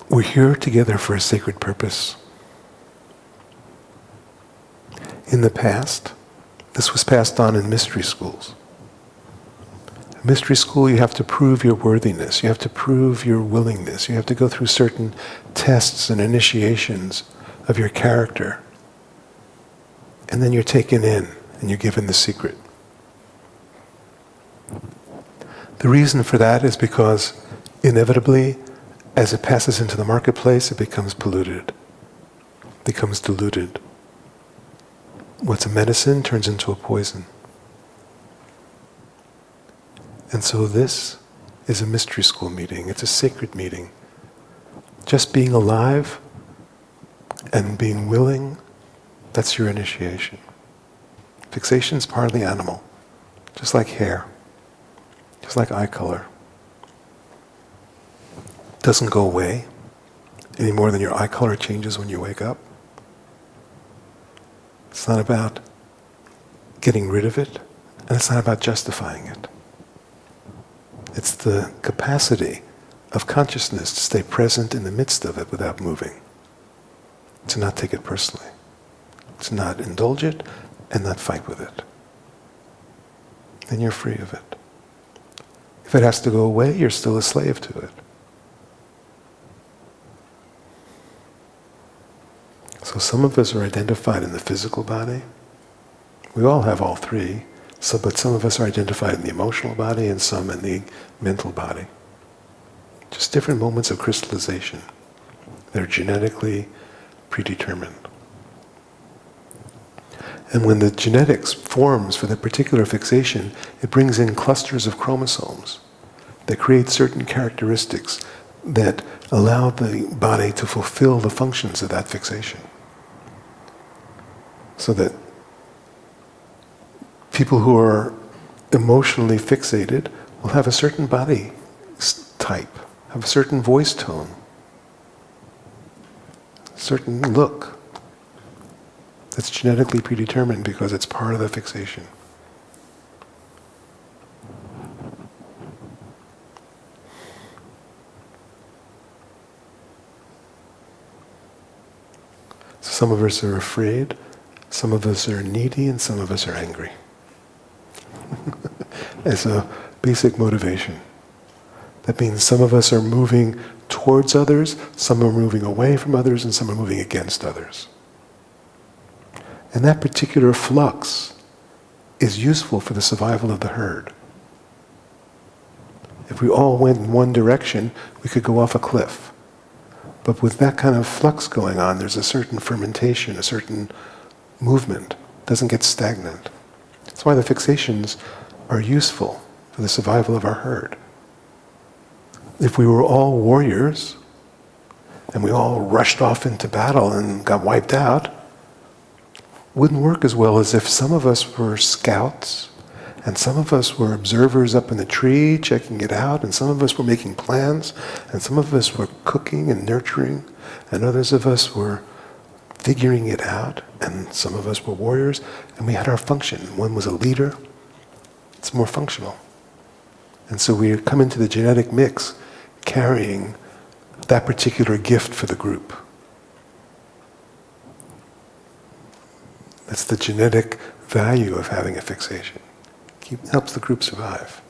we're here together for a sacred purpose. In the past, this was passed on in mystery schools. In mystery school, you have to prove your worthiness. You have to prove your willingness. You have to go through certain tests and initiations of your character. And then you're taken in and you're given the secret. The reason for that is because inevitably, as it passes into the marketplace, it becomes polluted, becomes diluted. What's a medicine turns into a poison. And so this is a mystery school meeting. It's a sacred meeting. Just being alive and being willing, that's your initiation. Fixation is part of the animal, just like hair, just like eye color. It doesn't go away any more than your eye color changes when you wake up. It's not about getting rid of it, and it's not about justifying it. It's the capacity of consciousness to stay present in the midst of it without moving, to not take it personally, to not indulge it and not fight with it. Then you're free of it. If it has to go away, you're still a slave to it. So some of us are identified in the physical body. We all have all three. But some of us are identified in the emotional body and some in the mental body. Just different moments of crystallization. They're genetically predetermined. And when the genetics forms for that particular fixation, it brings in clusters of chromosomes that create certain characteristics that allow the body to fulfill the functions of that fixation. So that people who are emotionally fixated will have a certain body type, have a certain voice tone, a certain look that's genetically predetermined because it's part of the fixation. So some of us are afraid, some of us are needy, and some of us are angry. As a basic motivation. That means some of us are moving towards others, some are moving away from others, and some are moving against others. And that particular flux is useful for the survival of the herd. If we all went in one direction, we could go off a cliff. But with that kind of flux going on, there's a certain fermentation, a certain movement. It doesn't get stagnant. That's why the fixations are useful for the survival of our herd. If we were all warriors, and we all rushed off into battle and got wiped out, wouldn't work as well as if some of us were scouts, and some of us were observers up in the tree, checking it out, and some of us were making plans, and some of us were cooking and nurturing, and others of us were figuring it out, and some of us were warriors, and we had our function. One was a leader. It's more functional. And so we come into the genetic mix carrying that particular gift for the group. That's the genetic value of having a fixation. Helps the group survive.